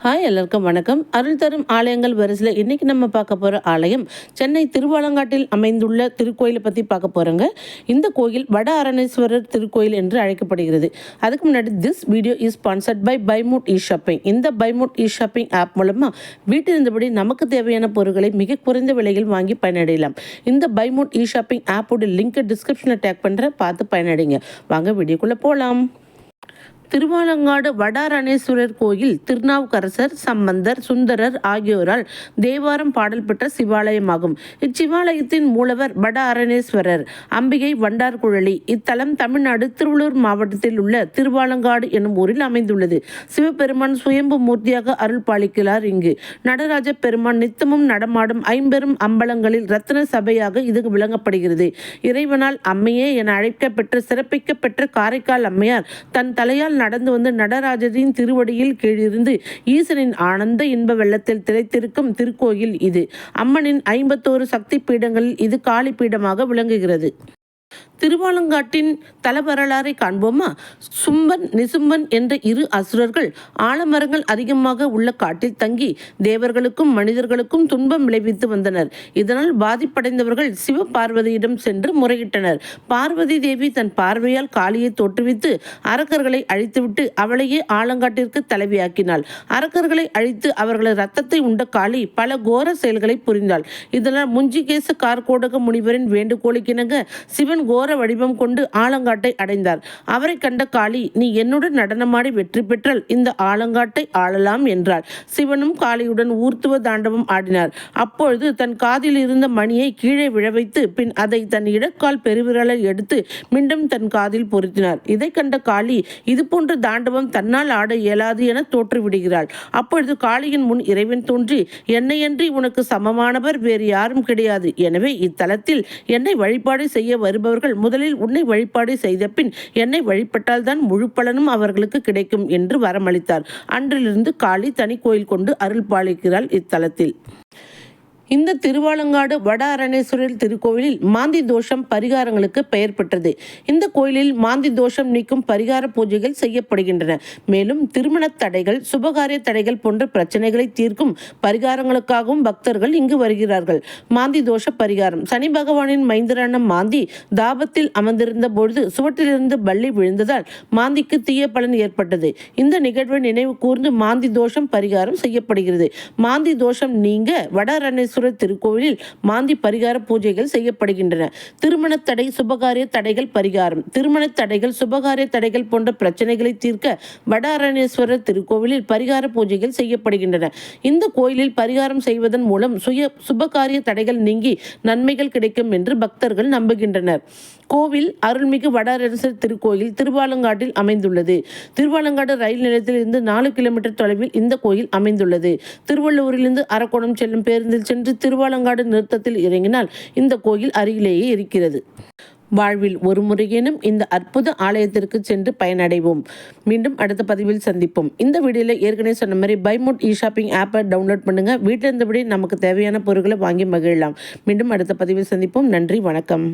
Hi, எல்லாருக்கும் வணக்கம். அருள் தரும் ஆலயங்கள் வரிசையில் இன்றைக்கி நம்ம பார்க்க போகிற ஆலயம் சென்னை திருவாலங்காட்டில் அமைந்துள்ள திருக்கோயிலை பற்றி பார்க்க போகிறோங்க. இந்த கோயில் வட அரணேஸ்வரர் திருக்கோயில் என்று அழைக்கப்படுகிறது. அதுக்கு முன்னாடி this video is sponsored by பைமோட் இ ஷாப்பிங். இந்த பைமோட் இ ஷாப்பிங் ஆப் மூலமாக வீட்டில் இருந்தபடி நமக்கு தேவையான பொருட்களை மிக குறைந்த விலையில் வாங்கி பயனடையலாம். இந்த பைமோட் இ ஷாப்பிங் ஆப்போட லிங்க்கை டிஸ்கிரிப்ஷனில் டேக் பண்ணுறேன், பார்த்து பயனடைங்க. வாங்க வீடியோக்குள்ளே போகலாம். திருவாலங்காடு வடாரணேஸ்வரர் கோயில் திருநாவுக்கரசர், சம்பந்தர், சுந்தரர் ஆகியோரால் தேவாரம் பாடல் பெற்ற சிவாலயமாகும். இச்சிவாலயத்தின் மூலவர் வட அரணேஸ்வரர், அம்பிகை வண்டார்குழலி. இத்தலம் தமிழ்நாடு திருவள்ளூர் மாவட்டத்தில் உள்ள திருவாலங்காடு எனும் ஊரில் அமைந்துள்ளது. சிவபெருமான் சுயம்பு மூர்த்தியாக அருள் பாலிக்கிறார். இங்கு நடராஜ பெருமான் நித்தமும் நடமாடும் ஐம்பெரும் அம்பலங்களில் ரத்ன சபையாக இது விளங்கப்படுகிறது. இறைவனால் அம்மையே என அழைக்கப்பெற்ற சிறப்பிக்கப்பெற்ற காரைக்கால் அம்மையார் தன் தலையால் நடந்து வந்து நடராஜரின் திருவடியில் கீழிருந்து ஈசனின் ஆனந்த இன்ப வெள்ளத்தில் திளைத்திருக்கும் திருக்கோயில் இது. அம்மனின் 51 சக்தி பீடங்களில் இது காளி பீடமாக விளங்குகிறது. திருவாலங்காட்டின் தல வரலாறை காண்போமா? சும்பன், நிசும்பன் என்ற இரு அசுரர்கள் ஆலமரங்கள் அதிகமாக உள்ள காட்டில் தங்கி தேவர்களுக்கும் மனிதர்களுக்கும் துன்பம் விளைவித்து வந்தனர். இதனால் பாதிப்படைந்தவர்கள் சிவ பார்வதியிடம் சென்று முறையிட்டனர். பார்வதி தேவி தன் பார்வையால் காளியை தோற்றுவித்து அரக்கர்களை அழித்துவிட்டு அவளையே ஆலங்காட்டிற்கு தலைவியாக்கினாள். அரக்கர்களை அழித்து அவர்களது ரத்தத்தை உண்ட காளி பல கோர செயல்களை புரிந்தாள். இதனால் முஞ்சிகேச கார்கோடக முனிவரின் வேண்டுகோளுக்கிணங்க சிவன் கோர வடிவம் கொண்டு ஆலங்காட்டை அடைந்தார். அவரை கண்ட காளி, நீ என்னுடன் நடனமாடி வெற்றி பெற்றால் இந்த ஆலங்காட்டை ஆளலாம் என்றார். சிவனும் காளியுடன் ஊர்த்துவ தாண்டவம் ஆடினார். அப்பொழுது தன் காதில் இருந்த மணியை கீழே விழவைத்து பின் அதை தன் இடக்கால் பெருவிரலை எடுத்து மீண்டும் தன் காதில் பொருத்தினார். இதை கண்ட காளி, இது போன்ற தாண்டவம் தன்னால் ஆட இயலாது என தோற்றுவிடுகிறாள். அப்பொழுது காளியின் முன் இறைவன் தோன்றி, என்னையன்றி உனக்கு சமமானவர் வேறு யாரும் கிடையாது. எனவே இத்தலத்தில் என்னை வழிபாடு செய்ய வருபவர்கள் முதலில் உன்னை வழிபாடு செய்த பின் என்னை வழிபட்டால்தான் முழு பலனும் அவர்களுக்கு கிடைக்கும் என்று வரமளித்தார். அன்றிலிருந்து காளி தனி கோயில் கொண்டு அருள் பாலிக்கிறாள் இத்தலத்தில். இந்த திருவாலங்காடு வட அரணேஸ்வரர் திருக்கோயிலில் மாந்தி தோஷம் பரிகாரங்களுக்கு பெயர் பெற்றது. இந்த கோயிலில் மாந்தி தோஷம் நீக்கும் பரிகார பூஜைகள் செய்யப்படுகின்றன. மேலும் திருமண தடைகள், சுபகாரிய தடைகள் போன்ற பிரச்சனைகளை தீர்க்கும் பரிகாரங்களுக்காகவும் பக்தர்கள் இங்கு வருகிறார்கள். மாந்தி தோஷ பரிகாரம். சனி பகவானின் மைந்தரான மாந்தி தாபத்தில் அமர்ந்திருந்த பொழுது சுவற்றிலிருந்து பள்ளி விழுந்ததால் மாந்திக்கு தீய பலன் ஏற்பட்டது. இந்த நிகழ்வை நினைவு கூர்ந்து மாந்தி தோஷம் பரிகாரம் செய்யப்படுகிறது. மாந்தி தோஷம் நீங்க வட அரணேஸ்வரர் திருக்கோயிலில் மாந்தி பரிகார பூஜைகள் செய்யப்படுகின்றன. திருமண தடை, சுபகாரிய தடைகள் பரிகாரம். திருமண தடைகள், சுபகாரிய தடைகள் போன்ற பிரச்சனைகளை தீர்க்க வட அரணேஸ்வரர் திருக்கோவிலில் பரிகார பூஜைகள் செய்யப்படுகின்றன. இந்த கோயிலில் பரிகாரம் செய்வதன் மூலம் சுபகாரிய தடைகள் நீங்கி நன்மைகள் கிடைக்கும் என்று பக்தர்கள் நம்புகின்றனர். கோவில் அருள்மிகு வட அரணேஸ்வரர் திருக்கோயில் திருவாலங்காட்டில் அமைந்துள்ளது. திருவாலங்காடு ரயில் நிலையத்தில் இருந்து 4 கிலோமீட்டர் தொலைவில் இந்த கோயில் அமைந்துள்ளது. திருவள்ளூரிலிருந்து அரக்கோணம் செல்லும் பேருந்தில் சென்று திருவாலங்காடு நிறுத்தத்தில் இறங்கினால் இந்த கோயில் அருகிலேயே இருக்கிறது. வாழ்வில் ஒரு முறையேனும் இந்த அற்புத ஆலயத்திற்கு சென்று பயனடைவோம். மீண்டும் அடுத்த பதிவில் சந்திப்போம். இந்த வீடியோவில் ஏற்கனவே சொன்ன மாதிரி பைமோட் இ ஷாப்பிங் ஆப்பை டவுன்லோட் பண்ணுங்க. வீட்டில் இருந்தபடி நமக்கு தேவையான பொருட்களை வாங்கி மகிழலாம். மீண்டும் அடுத்த பதிவில் சந்திப்போம். நன்றி, வணக்கம்.